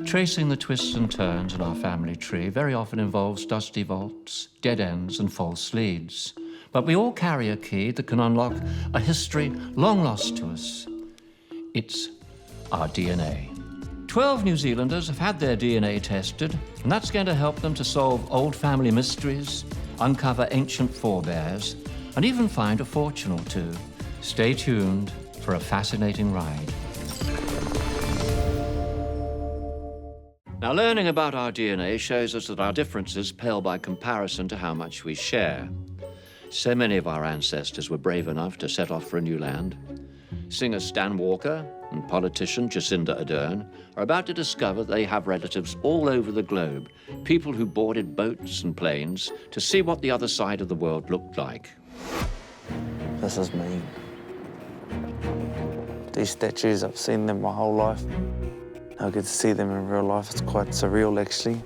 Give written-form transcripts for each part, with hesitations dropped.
Tracing the twists and turns in our family tree very often involves dusty vaults, dead ends, and false leads. But we all carry a key that can unlock a history long lost to us. It's our DNA. 12 New Zealanders have had their DNA tested, and that's going to help them to solve old family mysteries, uncover ancient forebears, and even find a fortune or two. Stay tuned for a fascinating ride. Now, learning about our DNA shows us that our differences pale by comparison to how much we share. So many of our ancestors were brave enough to set off for a new land. Singer Stan Walker and politician Jacinda Ardern are about to discover they have relatives all over the globe, people who boarded boats and planes to see what the other side of the world looked like. This is me. These statues, I've seen them my whole life. I get to see them in real life. It's quite surreal, actually.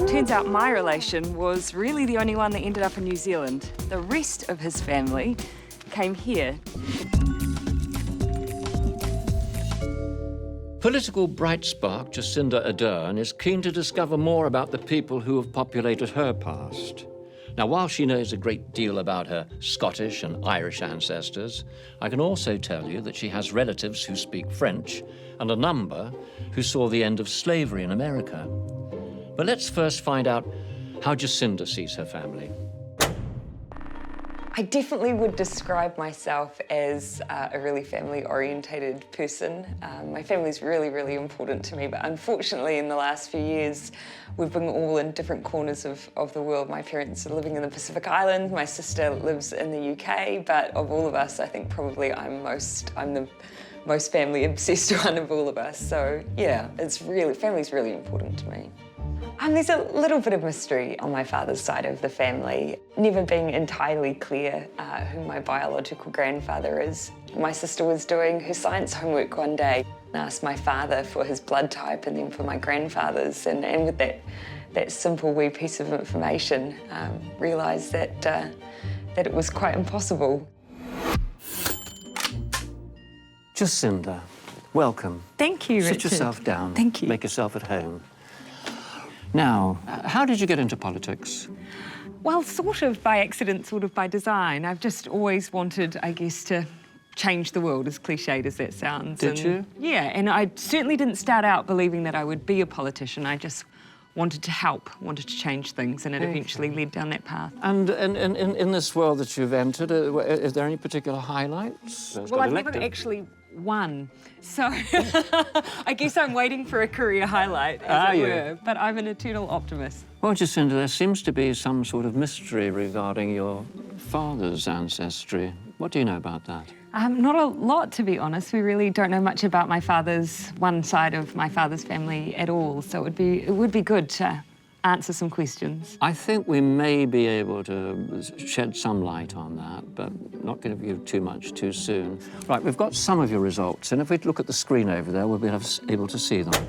Turns out my relation was really the only one that ended up in New Zealand. The rest of his family came here. Political bright spark Jacinda Ardern is keen to discover more about the people who have populated her past. Now, while she knows a great deal about her Scottish and Irish ancestors, I can also tell you that she has relatives who speak French and a number who saw the end of slavery in America. But let's first find out how Jacinda sees her family. I definitely would describe myself as a really family-orientated person. My family's really, really important to me, but unfortunately in the last few years, we've been all in different corners of the world. My parents are living in the Pacific Islands, my sister lives in the UK, but of all of us, I think probably I'm the most family-obsessed one of all of us. So yeah, family's really important to me. There's a little bit of mystery on my father's side of the family, never being entirely clear who my biological grandfather is. My sister was doing her science homework one day and asked my father for his blood type and then for my grandfather's, and with that simple wee piece of information, realised that it was quite impossible. Jacinda, welcome. Thank you, Richard. Sit yourself down. Thank you. Make yourself at home. Now, how did you get into politics? Well, sort of by accident, sort of by design. I've just always wanted, I guess, to change the world, as cliched as that sounds. Did you? Yeah, and I certainly didn't start out believing that I would be a politician. I just wanted to help, wanted to change things, and it eventually led down that path. And in this world that you've entered, is there any particular highlights? Well, I've never actually won, so I guess I'm waiting for a career highlight, as it were, but I'm an eternal optimist. Well, Jacinda, there seems to be some sort of mystery regarding your father's ancestry. What do you know about that? Not a lot, to be honest. We really don't know much about one side of my father's family at all, so it would be good to answer some questions. I think we may be able to shed some light on that, but not going to give too much too soon. Right, we've got some of your results, and if we look at the screen over there, we'll be able to see them.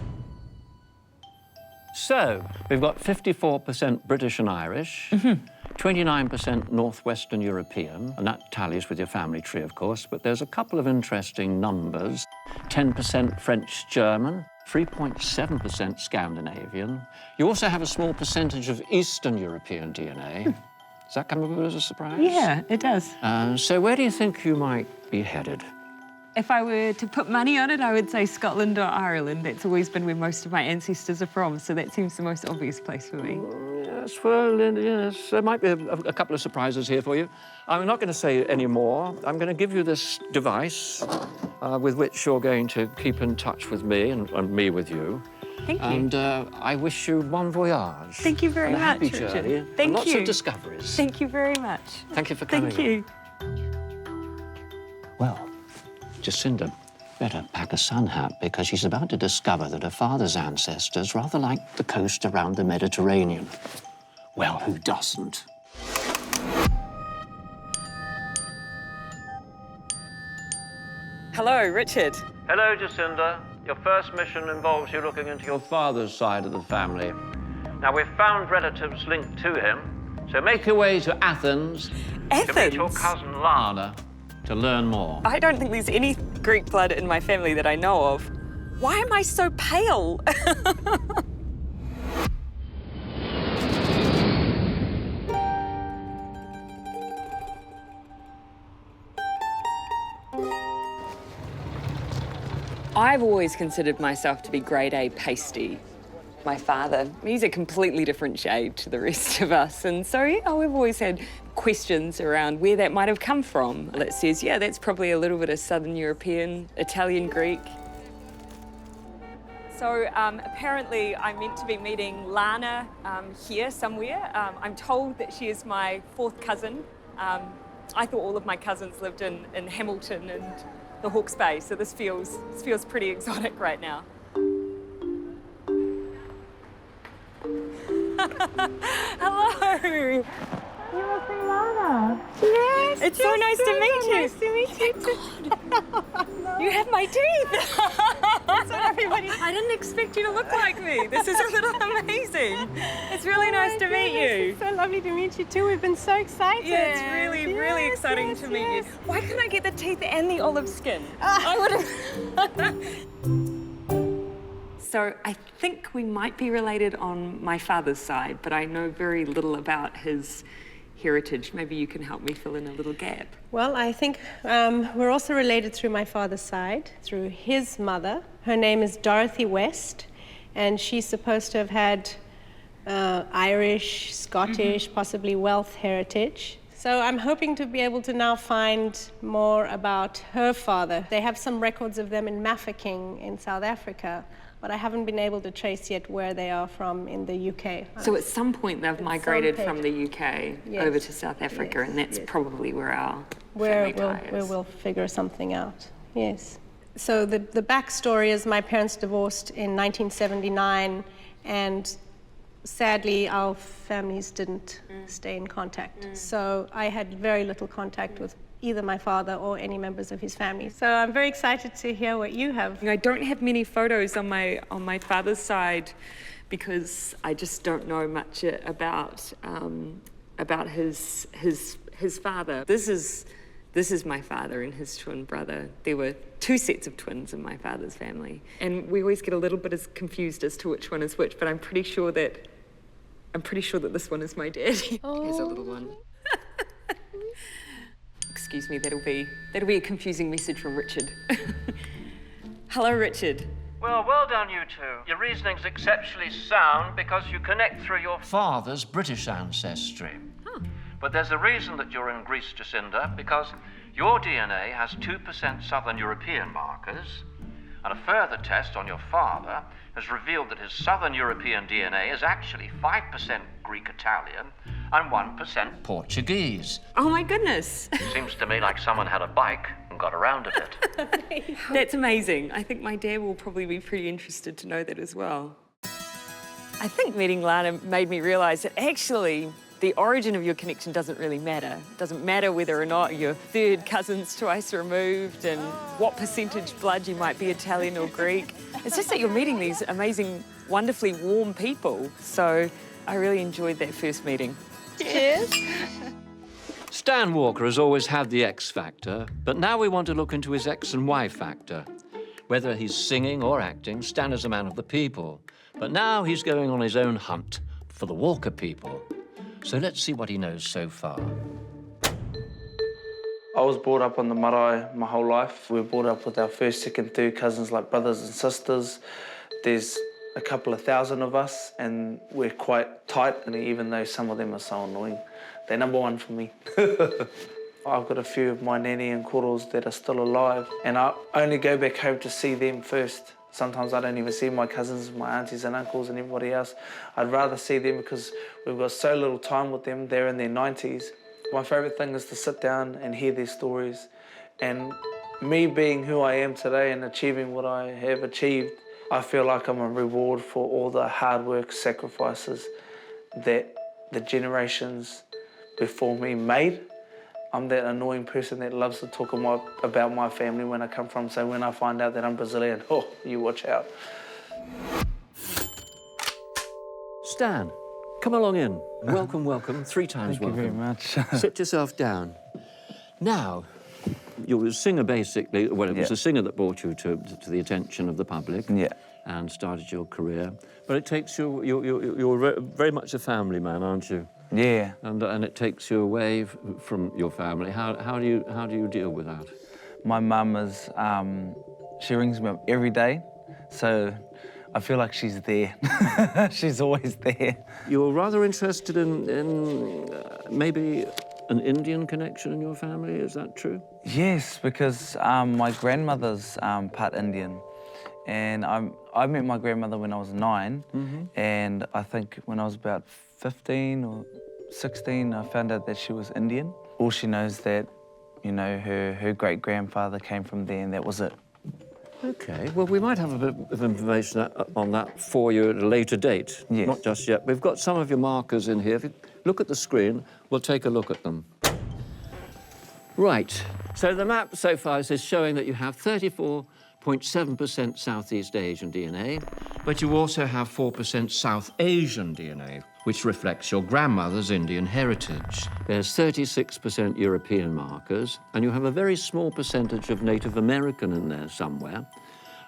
So, we've got 54% British and Irish, 29% Northwestern European, and that tallies with your family tree, of course, but there's a couple of interesting numbers. 10% French-German, 3.7% Scandinavian. You also have a small percentage of Eastern European DNA. Does that come as a surprise? Yeah, it does. So where do you think you might be headed? If I were to put money on it, I would say Scotland or Ireland. That's always been where most of my ancestors are from, so that seems the most obvious place for me. Yes, well, yes, there might be a couple of surprises here for you. I'm not going to say any more. I'm going to give you this device with which you're going to keep in touch with me and me with you. Thank you. And I wish you bon voyage. Thank you very much, happy Richard. journey. Thank and lots you. of discoveries. Thank you very much. Thank you for coming. Thank you. Well, Jacinda better pack a sun hat because she's about to discover that her father's ancestors rather like the coast around the Mediterranean. Well, who doesn't? Hello, Richard. Hello, Jacinda. Your first mission involves you looking into your father's side of the family. Now, we've found relatives linked to him, so make your way to Athens to meet your cousin Lana to learn more. I don't think there's any Greek blood in my family that I know of. Why am I so pale? I've always considered myself to be grade A pasty. My father, he's a completely different shade to the rest of us. And so, yeah, we've always had questions around where that might have come from. That says, yeah, that's probably a little bit of Southern European, Italian, Greek. So apparently I'm meant to be meeting Lana here somewhere. I'm told that she is my fourth cousin. I thought all of my cousins lived in Hamilton and the Hawke's Bay, so this feels pretty exotic right now. Hello. You must be Lana. Yes. It's so nice to meet you. Nice to meet you. Oh my God. You have my teeth. That's what everybody. I didn't expect you to look like me. This is a little amazing. It's really nice to meet you. It's so lovely to meet you too. We've been so excited. Yeah, it's really exciting to meet you. Why couldn't I get the teeth and the olive skin? I would have. So I think we might be related on my father's side, but I know very little about his heritage. Maybe you can help me fill in a little gap. Well, I think we're also related through my father's side, through his mother. Her name is Dorothy West, and she's supposed to have had Irish, Scottish, possibly Welsh heritage. So I'm hoping to be able to now find more about her father. They have some records of them in Mafeking in South Africa, but I haven't been able to trace yet where they are from in the UK. So at some point they've migrated from the UK over to South Africa, and that's probably where our family tie is. Where we'll figure something out, yes. So the backstory is my parents divorced in 1979, and sadly our families didn't stay in contact. So I had very little contact with either my father or any members of his family. So I'm very excited to hear what you have. I don't have many photos on my father's side because I just don't know much about his father. This is my father and his twin brother. There were two sets of twins in my father's family, and we always get a little bit as confused as to which one is which. But I'm pretty sure that this one is my dad. Here's a little one. Excuse me, that'll be a confusing message from Richard. Hello, Richard. Well done, you two. Your reasoning's exceptionally sound because you connect through your father's British ancestry. Huh. But there's a reason that you're in Greece, Jacinda, because your DNA has 2% Southern European markers, and a further test on your father has revealed that his Southern European DNA is actually 5% Greek-Italian and 1% Portuguese. Oh my goodness. Seems to me like someone had a bike and got around a bit. That's amazing. I think my dad will probably be pretty interested to know that as well. I think meeting Lana made me realise that actually the origin of your connection doesn't really matter. It doesn't matter whether or not you're third cousins twice removed and what percentage blood you might be Italian or Greek. It's just that you're meeting these amazing, wonderfully warm people. So I really enjoyed that first meeting. Cheers. Stan Walker has always had the X factor, but now we want to look into his X and Y factor. Whether he's singing or acting, Stan is a man of the people. But now he's going on his own hunt for the Walker people. So let's see what he knows so far. I was brought up on the marae my whole life. We were brought up with our first, second, third cousins like brothers and sisters. There's a couple of thousand of us and we're quite tight, and even though some of them are so annoying, they're number one for me. I've got a few of my nanny and koros that are still alive, and I only go back home to see them first. Sometimes I don't even see my cousins, my aunties and uncles and everybody else. I'd rather see them because we've got so little time with them. They're in their 90s. My favourite thing is to sit down and hear their stories. And me being who I am today and achieving what I have achieved, I feel like I'm a reward for all the hard work, sacrifices that the generations before me made. I'm that annoying person that loves to talk about my family when I come from, so when I find out that I'm Brazilian, oh, you watch out. Stan, come along in. Welcome, welcome. 3 times welcome. Thank you very much. Sit yourself down. Now, you were a singer, basically. Well, it was Yeah. a singer that brought you to the attention of the public. Yeah. And started your career. But it takes you... You're very much a family man, aren't you? Yeah. And it takes you away from your family. How do you deal with that? My mum is... she rings me up every day, so I feel like she's there. She's always there. You're rather interested in maybe an Indian connection in your family, is that true? Yes, because my grandmother's part Indian. And I met my grandmother when I was 9, and I think when I was about 15 or 16, I found out that she was Indian. All she knows that, you know, her great-grandfather came from there, and that was it. OK, well, we might have a bit of information on that for you at a later date. Yes. Not just yet. We've got some of your markers in here. If you look at the screen, we'll take a look at them. Right, so the map so far is showing that you have 34.7% Southeast Asian DNA, but you also have 4% South Asian DNA, which reflects your grandmother's Indian heritage. There's 36% European markers, and you have a very small percentage of Native American in there somewhere.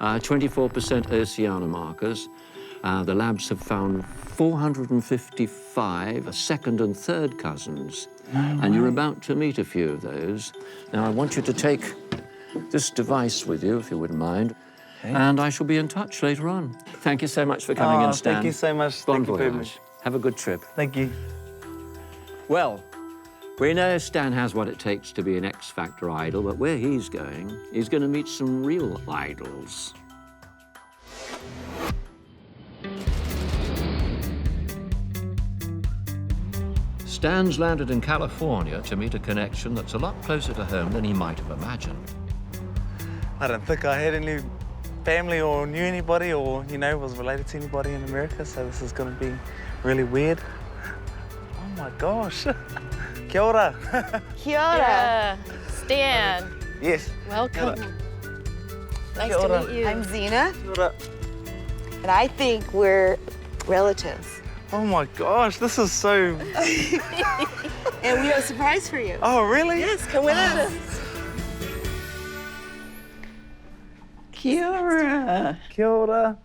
24% Oceania markers. The labs have found 455 second and third cousins, and you're about to meet a few of those. Now, I want you to take this device with you, if you wouldn't mind, and I shall be in touch later on. Thank you so much for coming in, Stan. Thank you so much. Bon Thank you very voyage. much. Have a good trip. Thank you. Well, we know Stan has what it takes to be an X Factor idol, but where he's going to meet some real idols. Stan's landed in California to meet a connection that's a lot closer to home than he might have imagined. I don't think I had any family or knew anybody or, you know, was related to anybody in America, so this is going to be really weird. Oh my gosh. Kia ora. Kia ora. Yeah. Stan, Yes. welcome. Nice Kia ora. to meet you. I'm Zena, Kia ora. and I think we're relatives. Oh my gosh, this is so... And we have a surprise for you. Oh, really? Yes, come with us. Kia ora. Kia ora.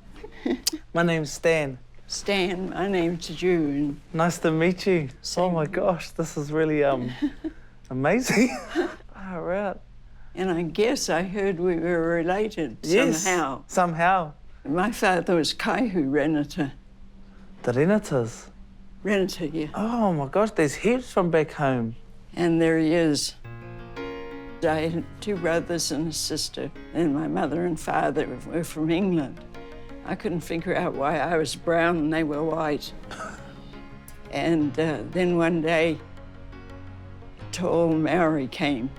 My name's Stan. Stan, my name's June. Nice to meet you. Same Oh my here. gosh, this is really amazing. All right. And I guess I heard we were related somehow. Somehow. My father was Kaihu Renata. The Renatas. Renata, yeah. Oh my gosh, there's heaps from back home. And there he is. I had 2 brothers and a sister, and my mother and father were from England. I couldn't figure out why I was brown and they were white. And then one day, a tall Maori came,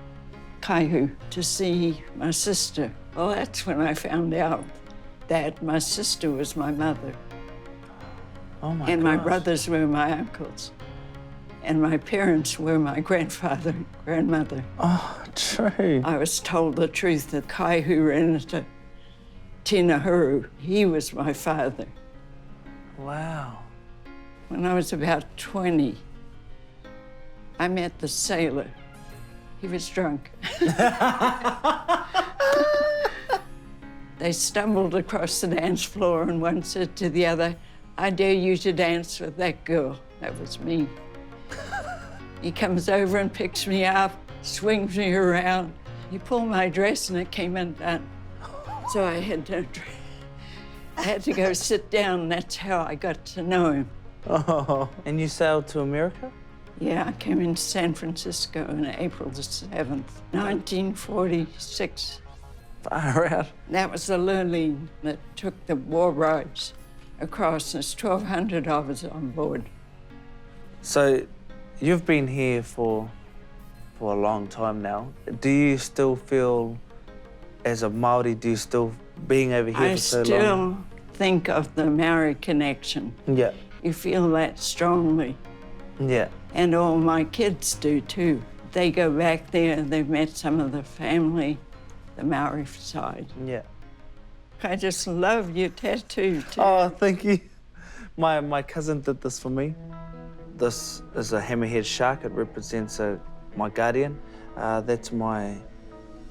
Kaihu, to see my sister. Well, that's when I found out that my sister was my mother. Oh my And gosh. my brothers were my uncles. And my parents were my grandfather and grandmother. Oh, true. I was told the truth that Kaihu Renata Tinahuru, he was my father. Wow. When I was about 20, I met the sailor. He was drunk. They stumbled across the dance floor and one said to the other, "I dare you to dance with that girl." That was me. He comes over and picks me up, swings me around. He pulled my dress and it came undone. So I had to go sit down, and that's how I got to know him. Oh. And you sailed to America? Yeah, I came into San Francisco on April the 7th, 1946. Far out. That was the Lurleen that took the war rides across. There's 1,200 of us on board. So you've been here for a long time now. Do you still feel, as a Māori, do you still, being over here I for so long? still think of the Maori connection. Yeah. You feel that strongly. Yeah. And all my kids do too. They go back there and they've met some of the family, the Maori side. Yeah. I just love your tattoo too. Oh, thank you. My cousin did this for me. This is a hammerhead shark. It represents my guardian. That's my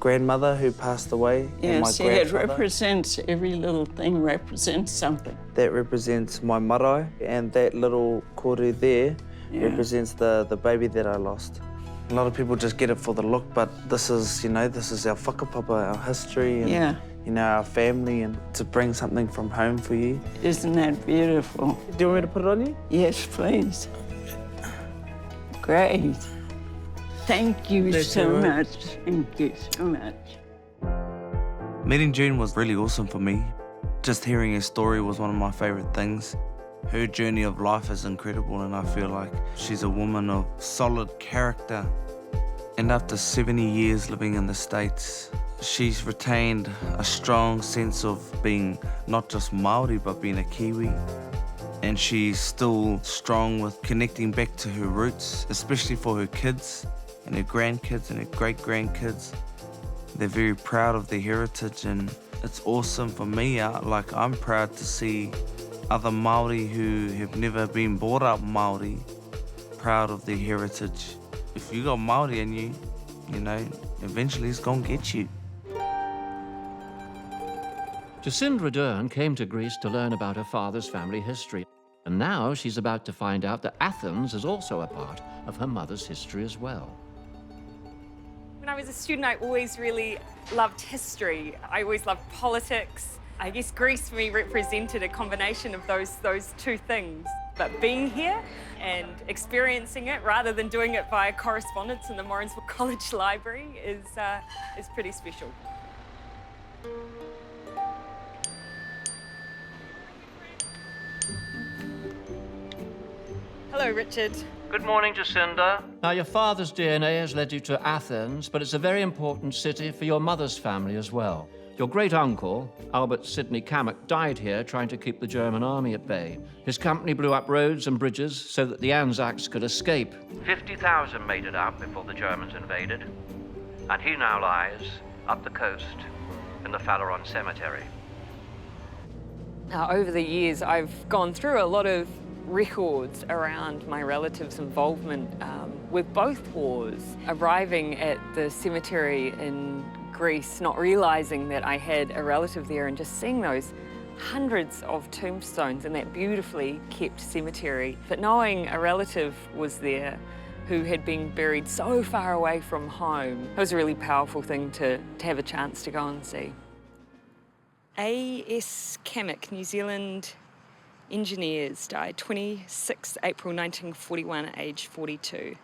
grandmother who passed away, and my Yes, it grandfather. represents, every little thing represents something. That represents my marae, and that little koru there represents the baby that I lost. A lot of people just get it for the look, but this is, you know, this is our whakapapa, our history, and, you know, our family, and to bring something from home for you. Isn't that beautiful? Do you want me to put it on you? Yes, please. Great. Thank you so much. Thank you so much. Meeting June was really awesome for me. Just hearing her story was one of my favourite things. Her journey of life is incredible, and I feel like she's a woman of solid character. And after 70 years living in the States, she's retained a strong sense of being not just Māori, but being a Kiwi. And she's still strong with connecting back to her roots, especially for her kids and her grandkids and her great-grandkids. They're very proud of their heritage, and it's awesome for me. I'm proud to see other Māori who have never been brought up Māori, proud of their heritage. If you got Māori in you, you know, eventually it's gonna get you. Jacinda Ardern came to Greece to learn about her father's family history, and now she's about to find out that Athens is also a part of her mother's history as well. When I was a student, I always really loved history. I always loved politics. I guess Greece for me represented a combination of those two things. But being here and experiencing it rather than doing it via correspondence in the Morrinsville College Library is pretty special. Hello, Richard. Good morning, Jacinda. Now, your father's DNA has led you to Athens, but it's a very important city for your mother's family as well. Your great-uncle, Albert Sidney Cammack, died here trying to keep the German army at bay. His company blew up roads and bridges so that the Anzacs could escape. 50,000 made it out before the Germans invaded, and he now lies up the coast in the Phaleron Cemetery. Now, over the years, I've gone through a lot of records around my relatives' involvement with both wars. Arriving at the cemetery in Greece, not realising that I had a relative there, and just seeing those hundreds of tombstones in that beautifully kept cemetery, but knowing a relative was there who had been buried so far away from home, it was a really powerful thing to have a chance to go and see. A.S. Cammack, New Zealand engineers, died 26 April 1941 at age 42.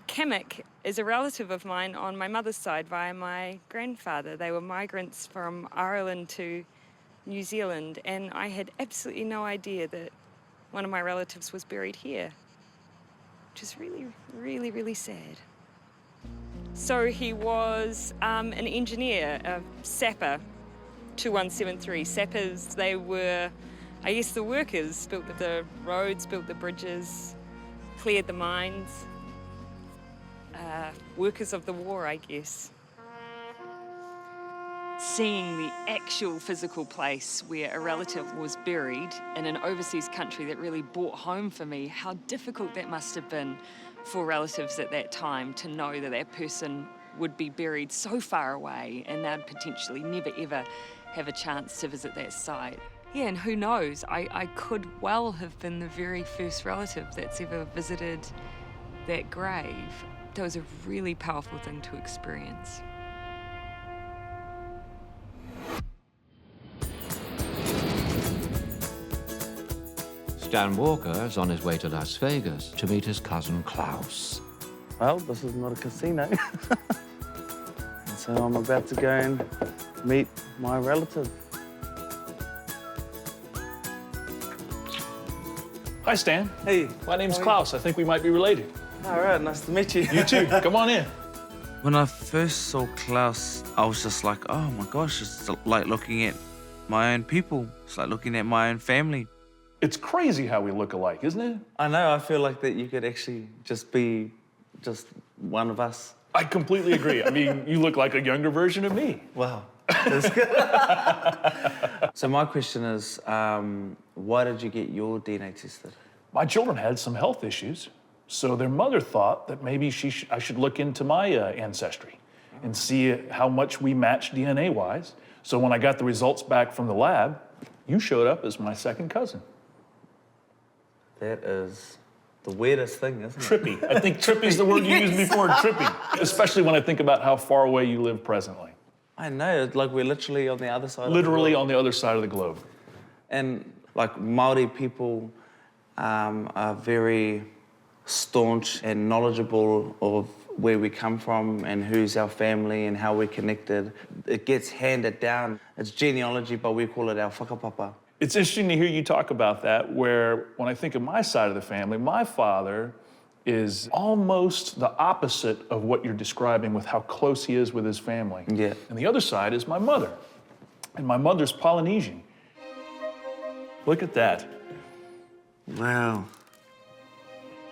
Cammack is a relative of mine on my mother's side via my grandfather. They were migrants from Ireland to New Zealand, and I had absolutely no idea that one of my relatives was buried here, which is really, really, really sad. So he was an engineer, a sapper, 2173. Sappers, they were, I guess, the workers, built the roads, built the bridges, cleared the mines. Workers of the war, I guess. Seeing the actual physical place where a relative was buried in an overseas country that really brought home for me how difficult that must have been for relatives at that time to know that that person would be buried so far away and they'd potentially never ever have a chance to visit that site. Yeah, and who knows, I could well have been the very first relative that's ever visited that grave. That was a really powerful thing to experience. Stan Walker is on his way to Las Vegas to meet his cousin Klaus. Well, this is not a casino. And so I'm about to go and meet my relative. Hi, Stan. Hey. My name's Klaus. I think we might be related. All right, nice to meet you. You too. Come on in. When I first saw Klaus, I was just like, oh my gosh, it's like looking at my own people. It's like looking at my own family. It's crazy how we look alike, isn't it? I know, I feel like that you could actually just be just one of us. I completely agree. I mean, you look like a younger version of me. Wow. That's good. So my question is, why did you get your DNA tested? My children had some health issues, so their mother thought that maybe I should look into my ancestry. and see how much we match DNA-wise. So when I got the results back from the lab, you showed up as my second cousin. That is the weirdest thing, isn't it? Trippy. I think trippy is the word you used before, trippy. Especially when I think about how far away you live presently. I know, it's like we're literally on the other side Literally of the on the other side of the globe. And like Māori people are very staunch and knowledgeable of where we come from and who's our family and how we're connected. It gets handed down. It's genealogy, but we call it our whakapapa. It's interesting to hear you talk about that, where when I think of my side of the family, my father is almost the opposite of what you're describing with how close he is with his family. Yeah. And the other side is my mother. And my mother's Polynesian. Look at that. Wow.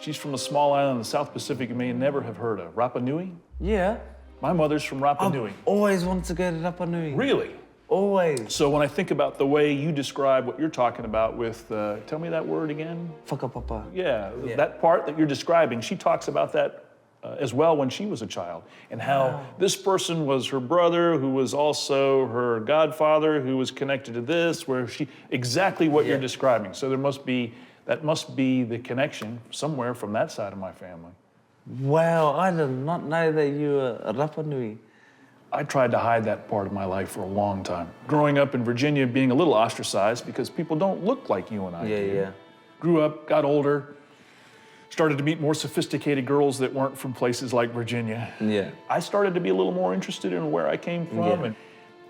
She's from a small island in the South Pacific you may never have heard of. Rapanui? Yeah. My mother's from Rapanui. Always wanted to go to Rapanui. Really? Always. So when I think about the way you describe what you're talking about with, tell me that word again? Whakapapa. Yeah, that part that you're describing, she talks about that as well when she was a child, and how this person was her brother, who was also her godfather, who was connected to this, where exactly what you're describing. So that must be the connection somewhere from that side of my family. Wow, I did not know that you were a Rapanui. I tried to hide that part of my life for a long time. Growing up in Virginia, being a little ostracized because people don't look like you and I do. Yeah. Grew up, got older, started to meet more sophisticated girls that weren't from places like Virginia. Yeah. I started to be a little more interested in where I came from. Yeah.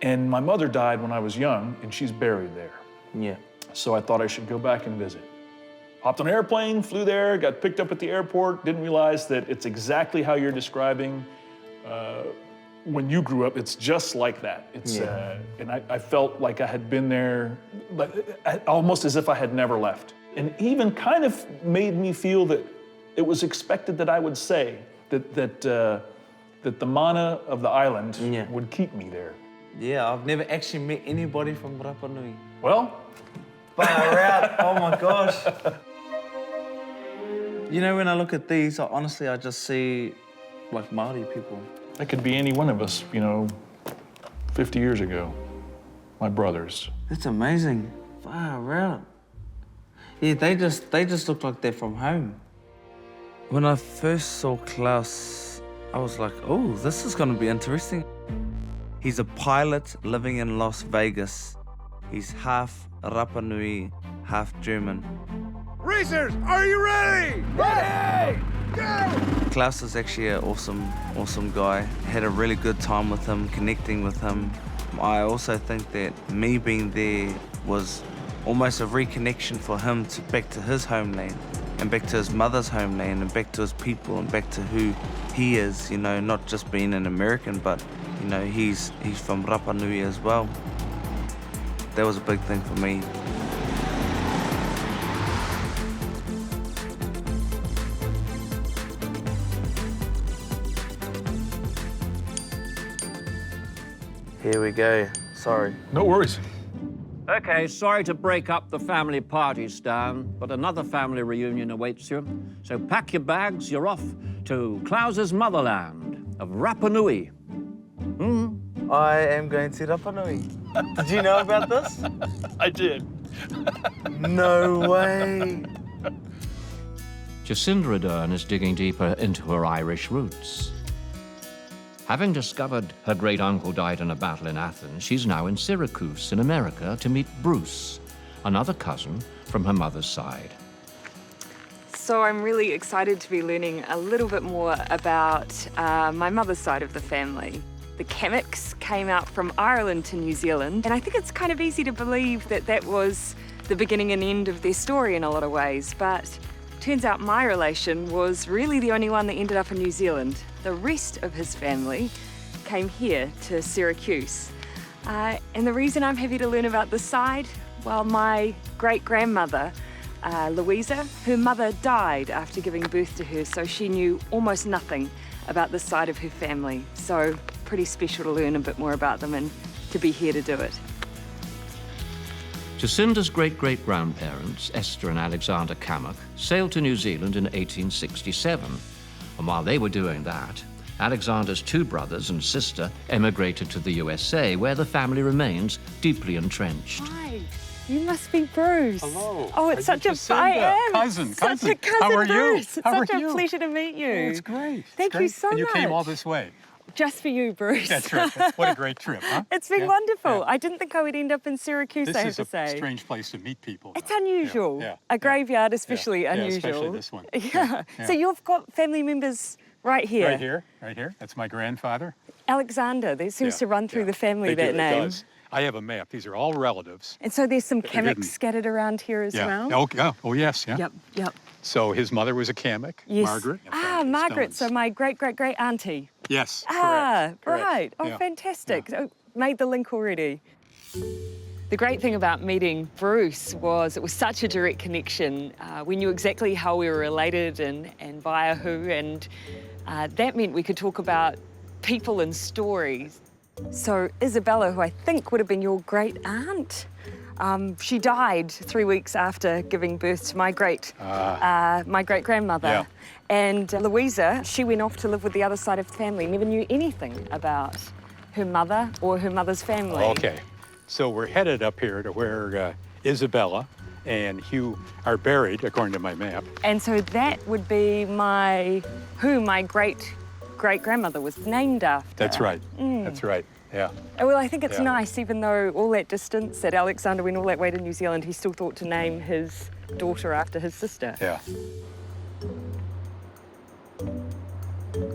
And my mother died when I was young, and she's buried there. Yeah. So I thought I should go back and visit. Hopped on an airplane, flew there, got picked up at the airport, didn't realize that it's exactly how you're describing when you grew up. It's just like that. It's and I felt like I had been there, almost as if I had never left. And even kind of made me feel that it was expected that I would say that the mana of the island would keep me there. Yeah, I've never actually met anybody from Rapanui. Well, far out. Oh my gosh. You know, when I look at these, honestly, I just see like Māori people. That could be any one of us, 50 years ago. My brothers. That's amazing. Far out. Yeah, they just look like they're from home. When I first saw Klaus, I was like, oh, this is gonna be interesting. He's a pilot living in Las Vegas. He's half Rapanui, half German. Racers, are you ready? Ready! Go! Klaus is actually an awesome guy. Had a really good time with him, connecting with him. I also think that me being there was almost a reconnection for him back to his homeland and back to his mother's homeland and back to his people and back to who he is, not just being an American, but, he's from Rapanui as well. That was a big thing for me. Here we go. Sorry. No worries. Okay, sorry to break up the family party, Stan, but another family reunion awaits you. So pack your bags, you're off to Klaus's motherland of Rapanui. I am going to Rapanui. Did you know about this? I did. No way. Jacinda Ardern is digging deeper into her Irish roots. Having discovered her great-uncle died in a battle in Athens, she's now in Syracuse in America to meet Bruce, another cousin from her mother's side. So I'm really excited to be learning a little bit more about my mother's side of the family. The Cammocks came out from Ireland to New Zealand, and I think it's kind of easy to believe that that was the beginning and end of their story in a lot of ways, but turns out my relation was really the only one that ended up in New Zealand. The rest of his family came here to Syracuse. And the reason I'm happy to learn about this side, well, my great-grandmother, Louisa, her mother died after giving birth to her, so she knew almost nothing about this side of her family. So pretty special to learn a bit more about them and to be here to do it. Jacinda's great-great-grandparents, Esther and Alexander Cammock, sailed to New Zealand in 1867. And while they were doing that, Alexander's 2 brothers and sister emigrated to the USA, where the family remains deeply entrenched. Hi, you must be Bruce. Hello. Oh, it's such a Jacinda. am. Cousin. Such a cousin, How are Bruce. you? It's How such are a you? pleasure to meet you. Oh, it's great. Thank you so and you much. came all this way. Just for you, Bruce. That's right. What a great trip, huh? It's been Yeah, wonderful. yeah. I didn't think I would end up in Syracuse, This I have is to a say. strange place to meet people. It's though. unusual. Yeah, A graveyard, especially yeah, unusual. especially this one. Yeah. Yeah. So you've got family members right here. Right here, right here. That's my grandfather. Alexander, that seems Yeah, to run through yeah. the family, They do, that it name. does. I have a map. These are all relatives. And so there's some hidden. Kameks scattered around here as well. Oh, yes, yeah. Yep, yep. So his mother was a Kamek, Yes. Margaret. Ah, Margaret, so my great-great-great auntie. Yes, Ah, correct. right. Oh, Yeah. fantastic. So made the link already. The great thing about meeting Bruce was it was such a direct connection. We knew exactly how we were related and via who, and that meant we could talk about people and stories. So Isabella, who I think would have been your great aunt, she died 3 weeks after giving birth to my great grandmother. Yeah. And Louisa, she went off to live with the other side of the family, never knew anything about her mother or her mother's family. Okay, so we're headed up here to where Isabella and Hugh are buried, according to my map. And so that would be who my great-great-grandmother was named after. That's right, that's right, yeah. Well, I think it's Yeah. nice, even though all that distance, that Alexander went all that way to New Zealand, he still thought to name his daughter after his sister. Yeah.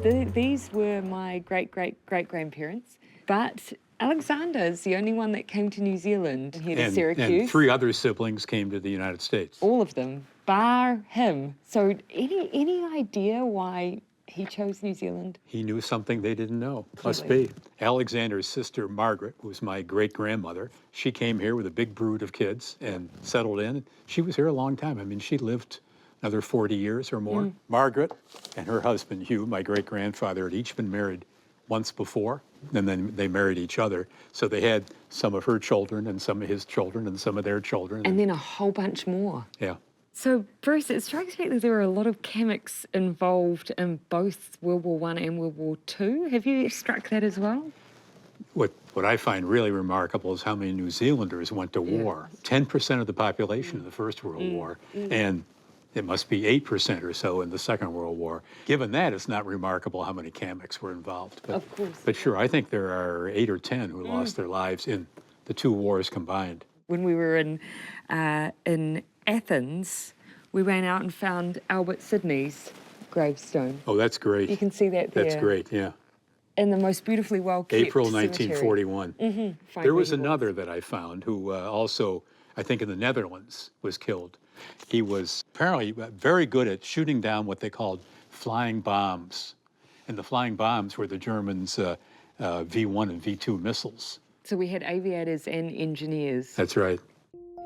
These were my great-great-great-grandparents, but Alexander is the only one that came to New Zealand here to Syracuse. And 3 other siblings came to the United States. All of them, bar him. So any idea why he chose New Zealand? He knew something they didn't know. Must Clearly. be. Alexander's sister, Margaret, who was my great-grandmother, she came here with a big brood of kids and settled in. She was here a long time. I mean, she lived another 40 years or more. Margaret and her husband, Hugh, my great-grandfather, had each been married once before, and then they married each other. So they had some of her children and some of his children and some of their children. And then a whole bunch more. Yeah. So, Bruce, it strikes me that there are a lot of Kameks involved in both World War I and World War II. Have you struck that as well? What I find really remarkable is how many New Zealanders went to war. 10% of the population in the First World War, and it must be 8% or so in the Second World War. Given that, it's not remarkable how many Kameks were involved. But, Of course. But sure, I think there are 8 or 10 who lost their lives in the 2 wars combined. When we were in Athens, we ran out and found Albert Sidney's gravestone. Oh, that's great. You can see that there. That's great, yeah. In the most beautifully well-kept April cemetery. 1941. Find There was where he another that I found who also, I think in the Netherlands, was killed. He was apparently very good at shooting down what they called flying bombs. And the flying bombs were the Germans' V-1 and V-2 missiles. So we had aviators and engineers. That's right.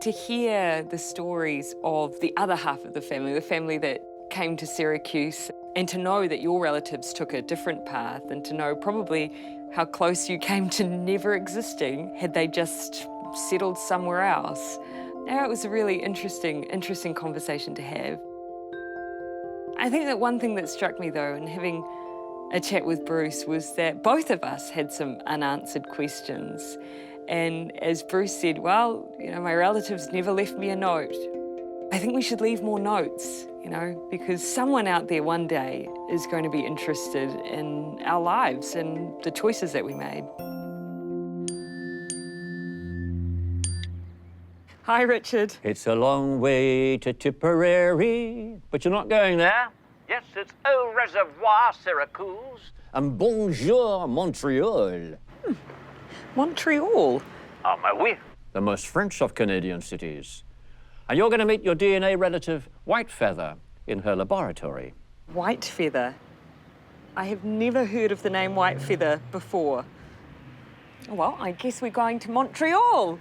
To hear the stories of the other half of the family that came to Syracuse, and to know that your relatives took a different path, and to know probably how close you came to never existing had they just settled somewhere else. Now, it was a really interesting conversation to have. I think that one thing that struck me, though, in having a chat with Bruce, was that both of us had some unanswered questions. And as Bruce said, well, you know, my relatives never left me a note. I think we should leave more notes, you know, because someone out there one day is going to be interested in our lives and the choices that we made. Hi, Richard. It's a long way to Tipperary, but you're not going there. Yes, it's Au Reservoir, Syracuse, and bonjour, Montreal. Montreal? Ah, mais oui. The most French of Canadian cities. And you're going to meet your DNA relative, Whitefeather, in her laboratory. Whitefeather? I have never heard of the name Whitefeather before. Well, I guess we're going to Montreal.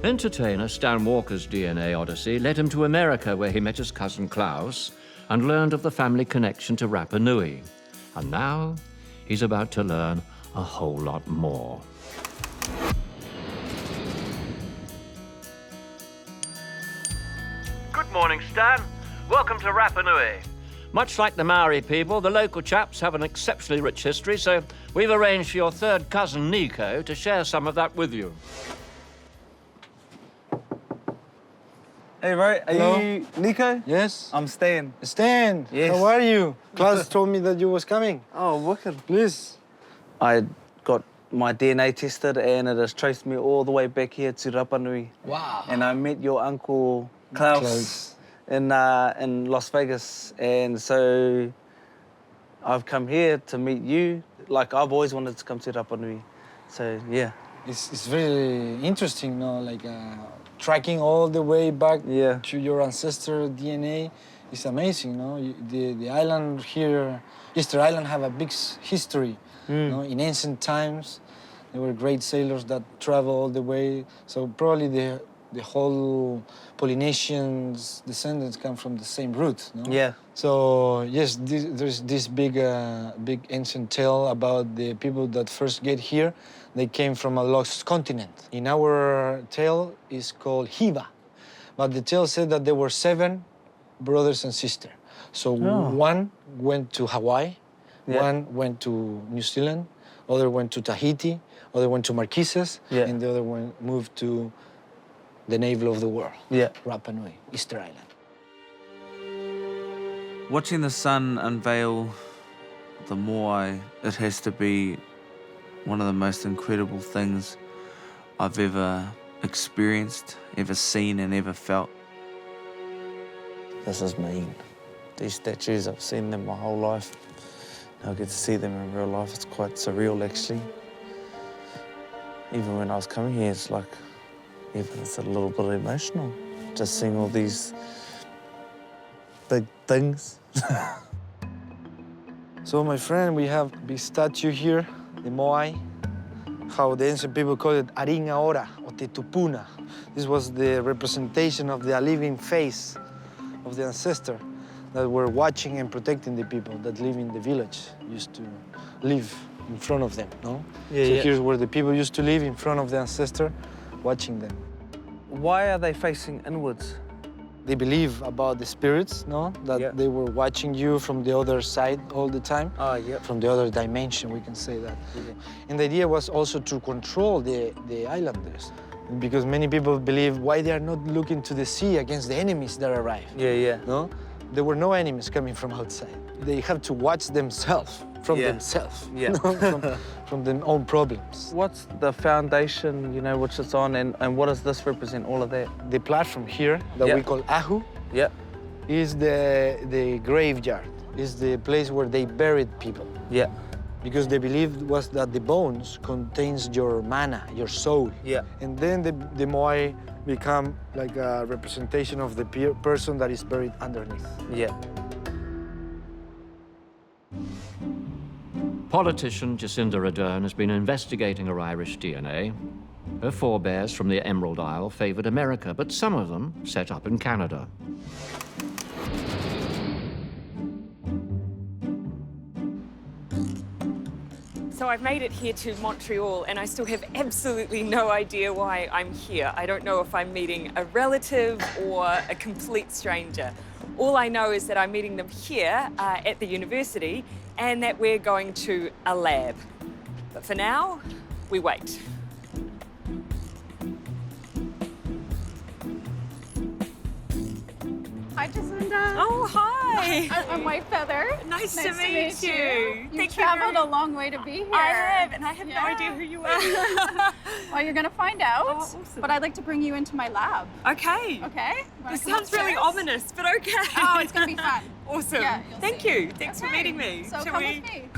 Entertainer Stan Walker's DNA odyssey led him to America, where he met his cousin Klaus and learned of the family connection to Rapanui. And now he's about to learn a whole lot more. Good morning, Stan. Welcome to Rapanui. Much like the Maori people, the local chaps have an exceptionally rich history, so we've arranged for your third cousin, Nico, to share some of that with you. Hey, right, are Hello? you Nico? Yes. I'm Stan. Stan, Yes. how are you? Klaus told me that you was coming. Oh, wicked. Please. I got my DNA tested and it has traced me all the way back here to Rapanui. Wow. And I met your uncle Klaus in Las Vegas. And so I've come here to meet you. Like, I've always wanted to come to Rapanui. So, yeah. It's very interesting, no? Like tracking all the way back to your ancestor DNA. It's amazing, no? The island here, Easter Island, have a big history. No? In ancient times, there were great sailors that traveled all the way. So probably the whole Polynesians' descendants come from the same root, no? Yeah. So yes, there's this big ancient tale about the people that first get here. They came from a lost continent. In our tale, it's called Hiva, but the tale said that there were 7 brothers and sisters. So one went to Hawaii, one went to New Zealand, other went to Tahiti, other went to Marquesas, and the other one moved to the navel of the world, Rapanui, Easter Island. Watching the sun unveil the Moai, it has to be one of the most incredible things I've ever experienced, ever seen and ever felt. This is mean. These statues, I've seen them my whole life. Now I get to see them in real life. It's quite surreal, actually. Even when I was coming here, it's like, even it's a little bit emotional, just seeing all these big things. So my friend, we have a big statue here, the Moai, how the ancient people call it Aringa Ora, or Te Tupuna. This was the representation of the living face of the ancestor that were watching and protecting the people that live in the village, used to live in front of them, no? So here's where the people used to live, in front of the ancestor, watching them. Why are they facing inwards? They believe about the spirits, no? That they were watching you from the other side all the time. From the other dimension, we can say that. And the idea was also to control the islanders. Because many people believe why they are not looking to the sea against the enemies that arrive. No? There were no enemies coming from outside. They have to watch themselves from themselves, from their own problems. What's the foundation, you know, which it's on, and what does this represent, all of that? The platform here that we call Ahu is the graveyard, is the place where they buried people. Because they believed was that the bones contains your mana, your soul. And then the Moai become like a representation of the person that is buried underneath. Politician Jacinda Ardern has been investigating her Irish DNA. Her forebears from the Emerald Isle favoured America, but some of them set up in Canada. So I've made it here to Montreal and I still have absolutely no idea why I'm here. I don't know if I'm meeting a relative or a complete stranger. All I know is that I'm meeting them here at the university and that we're going to a lab. But for now, we wait. Hi, Jacinda. Oh, hi. I'm White Feather. Nice to meet you. You traveled a long way to be here. I have, and I have no idea who you are. Well, you're going to find out. Oh, awesome. But I'd like to bring you into my lab. Okay. Okay? This sounds really ominous, but okay. Oh, it's going to be fun. Awesome. Yeah, Thank you. Thanks for meeting me. So Shall come we? with me.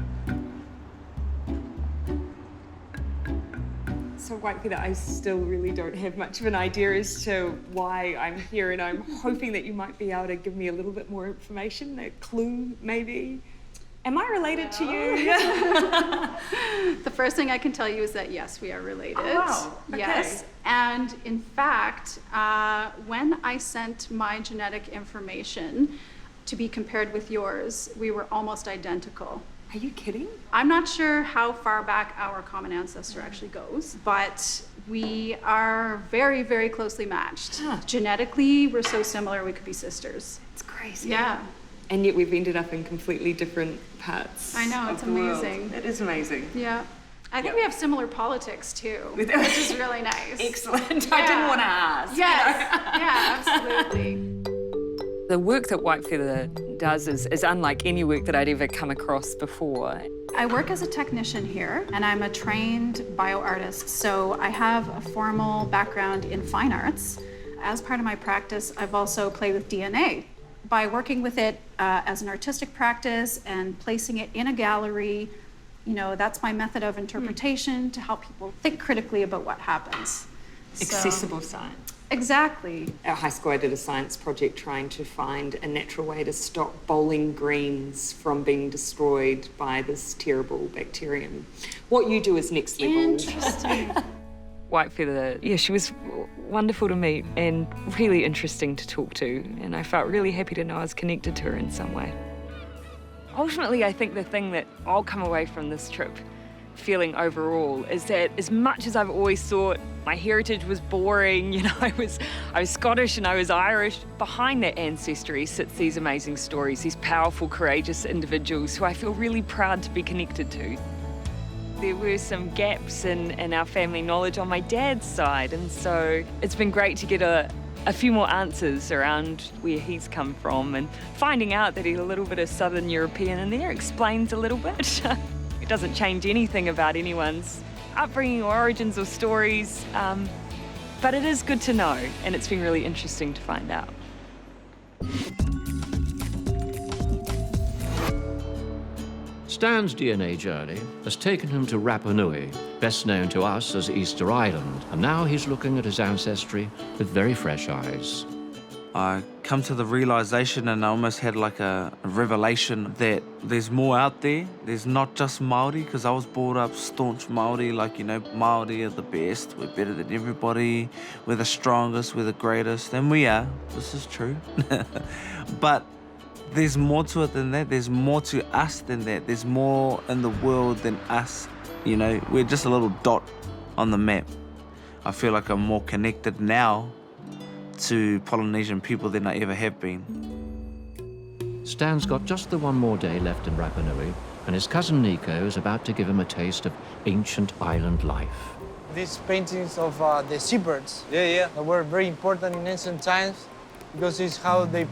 So Whitefeather, I still really don't have much of an idea as to why I'm here, and I'm hoping that you might be able to give me a little bit more information, a clue maybe. Am I related to you? The first thing I can tell you is that yes, we are related. Oh, wow. Okay. Yes, and in fact, when I sent my genetic information to be compared with yours, we were almost identical. Are you kidding? I'm not sure how far back our common ancestor actually goes, but we are very, very closely matched. Genetically, we're so similar we could be sisters. It's crazy. Yeah. And yet we've ended up in completely different parts. I know, it's amazing. It is amazing. Yeah. I think we have similar politics too, which is really nice. Excellent. Yeah. I didn't want to ask. Yes. Yeah, absolutely. The work that White Feather does is unlike any work that I'd ever come across before. I work as a technician here, and I'm a trained bioartist, so I have a formal background in fine arts. As part of my practice, I've also played with DNA. By working with it as an artistic practice and placing it in a gallery, you know, that's my method of interpretation to help people think critically about what happens. Accessible science. Exactly. At high school, I did a science project trying to find a natural way to stop bowling greens from being destroyed by this terrible bacterium. What you do is next level. Interesting. White Feather, yeah, she was wonderful to meet and really interesting to talk to, and I felt really happy to know I was connected to her in some way. Ultimately, I think the thing that I'll come away from this trip feeling overall is that as much as I've always thought my heritage was boring, you know, I was Scottish and I was Irish, behind that ancestry sits these amazing stories, these powerful, courageous individuals who I feel really proud to be connected to. There were some gaps in our family knowledge on my dad's side, and so it's been great to get a few more answers around where he's come from, and finding out that he's a little bit of Southern European in there explains a little bit. It doesn't change anything about anyone's upbringing or origins or stories, but it is good to know, and it's been really interesting to find out. Stan's DNA journey has taken him to Rapanui, best known to us as Easter Island, and now he's looking at his ancestry with very fresh eyes. I come to the realization, and I almost had like a revelation, that there's more out there. There's not just Māori, because I was brought up staunch Māori, like, you know, Māori are the best, we're better than everybody, we're the strongest, we're the greatest, and we are. This is true. But there's more to it than that. There's more to us than that. There's more in the world than us. You know, we're just a little dot on the map. I feel like I'm more connected now to Polynesian people than I ever have been. Stan's got just the one more day left in Rapanui, and his cousin Nico is about to give him a taste of ancient island life. These paintings of the seabirds that were very important in ancient times, because it's how they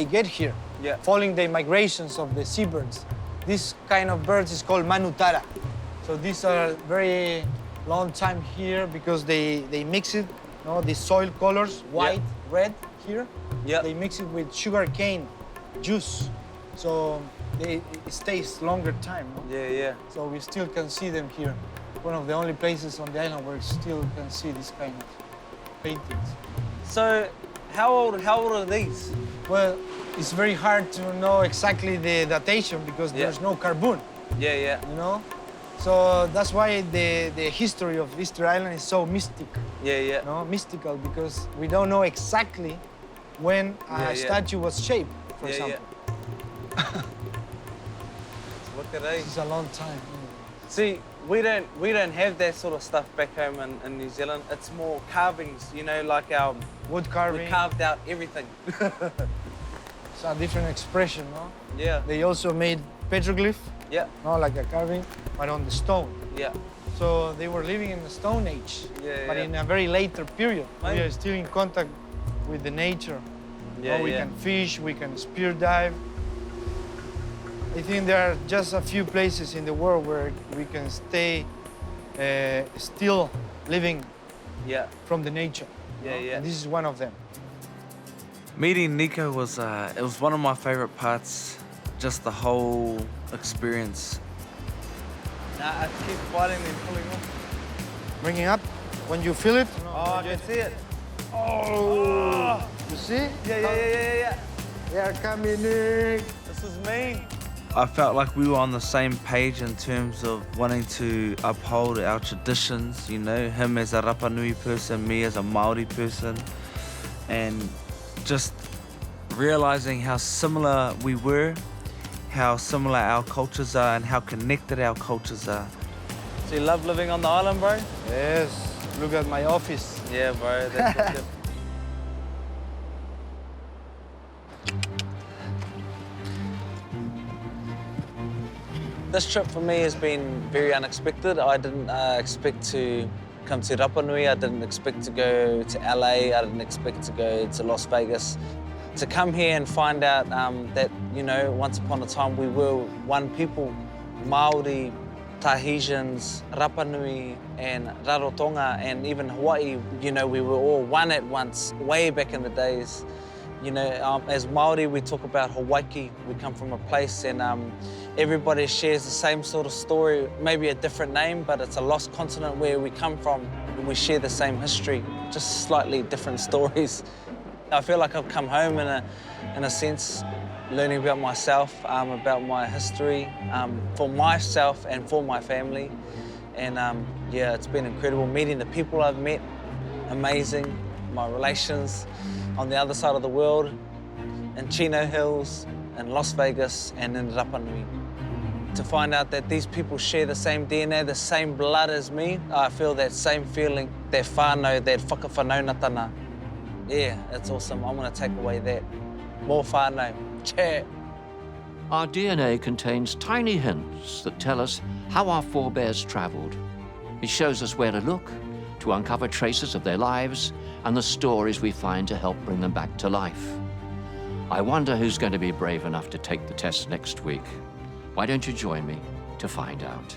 get here, following the migrations of the seabirds. This kind of birds is called manutara. So these are very long time here because they mix it, you know, the soil colors, white, red here. They mix it with sugar cane juice, so it stays longer time. No? So we still can see them here. One of the only places on the island where you still can see this kind of paintings. So, how old are these? Well, it's very hard to know exactly the datation because there's no carbon. You know? So that's why the history of Easter Island is so mystic. No, mystical, because we don't know exactly when a statue was shaped, for example. Look at these. It's a long time. See, we don't have that sort of stuff back home in New Zealand. It's more carvings, you know, like our wood carving. We carved out everything. It's a different expression, no? Yeah. They also made petroglyph. No, like a carving, but on the stone. So they were living in the Stone Age, but in a very later period. We are still in contact with the nature. We can fish, we can spear dive. I think there are just a few places in the world where we can stay still living from the nature. And this is one of them. Meeting Nico was it was one of my favorite parts, just the whole experience. I keep fighting and pulling off. Bringing up when you feel it. Oh, I can see it. Oh! You see? Yeah. They're coming in. This is mean. I felt like we were on the same page in terms of wanting to uphold our traditions, you know, him as a Rapanui person, me as a Māori person, and just realizing how similar we were, how similar our cultures are, and how connected our cultures are. So you love living on the island, bro? Yes. Look at my office. Yeah, bro. That's This trip for me has been very unexpected. I didn't expect to come to Rapanui. I didn't expect to go to LA. I didn't expect to go to Las Vegas. To come here and find out that, you know, once upon a time we were one people, Māori, Tahitians, Rapanui and Rarotonga and even Hawaii, you know, we were all one at once, way back in the days. You know, as Māori, we talk about Hawaii. We come from a place and everybody shares the same sort of story, maybe a different name, but it's a lost continent where we come from. We share the same history, just slightly different stories. I feel like I've come home in a sense, learning about myself, about my history, for myself and for my family. And yeah, it's been incredible meeting the people I've met, amazing, my relations on the other side of the world, in Chino Hills, in Las Vegas, and in Rapanui. To find out that these people share the same DNA, the same blood as me, I feel that same feeling, that whānau, that whakawhanaunatana. Yeah, it's awesome. I'm gonna take away that. More whānau. Che. Our DNA contains tiny hints that tell us how our forebears travelled. It shows us where to look, to uncover traces of their lives and the stories we find to help bring them back to life. I wonder who's going to be brave enough to take the test next week. Why don't you join me to find out?